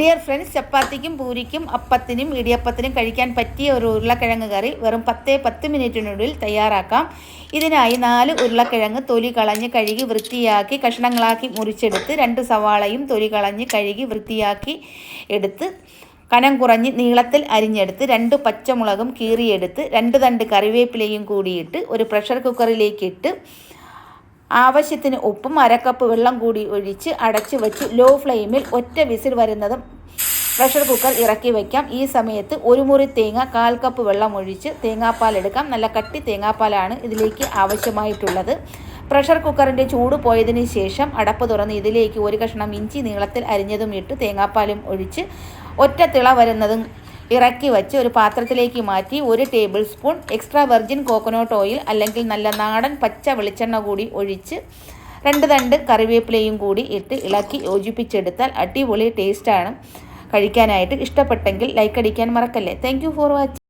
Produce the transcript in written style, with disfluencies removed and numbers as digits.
Dear friends, ചപ്പാത്തിക്കും പൂരിക്കും അപ്പത്തിനും ഇടിയപ്പത്തിനും കഴിക്കാൻ പറ്റിയ ഒരു ഉരുളക്കിഴങ്ങ് കറി വെറും 10 മിനിറ്റിനുള്ളിൽ തയ്യാറാക്കാം. ഇതിനായി 4 ഉരുളക്കിഴങ്ങ് തൊലി കളഞ്ഞ് കഴുകി വൃത്തിയാക്കി കഷ്ണങ്ങളാക്കി മുറിച്ചെടുത്ത് 2 സവാളയും തൊലി കളഞ്ഞ് കഴുകി വൃത്തിയാക്കി എടുത്ത് കനം കുറഞ്ഞ് നീളത്തിൽ അരിഞ്ഞെടുത്ത് 2 പച്ചമുളകും കീറിയെടുത്ത് 2 തണ്ട് കറിവേപ്പിലയും കൂടിയിട്ട് ഒരു പ്രഷർ കുക്കറിലേക്കിട്ട് ആവശ്യത്തിന് ഉപ്പും 1/2 കപ്പ് വെള്ളം കൂടി ഒഴിച്ച് അടച്ചു വെച്ച് ലോ ഫ്ലെയിമിൽ ഒറ്റ വിസിൽ വരുന്നതും പ്രഷർ കുക്കർ ഇറക്കി വയ്ക്കാം. ഈ സമയത്ത് 1 മുറി തേങ്ങ 1/4 കപ്പ് വെള്ളം ഒഴിച്ച് തേങ്ങാപ്പാൽ എടുക്കാം. നല്ല കട്ടി തേങ്ങാപ്പാലാണ് ഇതിലേക്ക് ആവശ്യമായിട്ടുള്ളത്. പ്രഷർ കുക്കറിൻ്റെ ചൂട് പോയതിന് ശേഷം അടപ്പ് തുറന്ന് ഇതിലേക്ക് 1 കഷ്ണം ഇഞ്ചി നീളത്തിൽ അരിഞ്ഞതും ഇട്ട് തേങ്ങാപ്പാലും ഒഴിച്ച് ഒറ്റ തിള വരുന്നതും ഇറക്കി വച്ച് ഒരു പാത്രത്തിലേക്ക് മാറ്റി 1 table spoon extra virgin coconut oil അല്ലെങ്കിൽ നല്ല നാടൻ പച്ച വെളിച്ചെണ്ണ കൂടി ഒഴിച്ച് 2 തണ്ട് കറിവേപ്പിലയും കൂടി ഇട്ട് ഇളക്കി യോജിപ്പിച്ചെടുത്താൽ അടിപൊളി ടേസ്റ്റാണ് കഴിക്കാനായിട്ട്. ഇഷ്ടപ്പെട്ടെങ്കിൽ ലൈക്ക് അടിക്കാൻ മറക്കല്ലേ. Thank you for watching.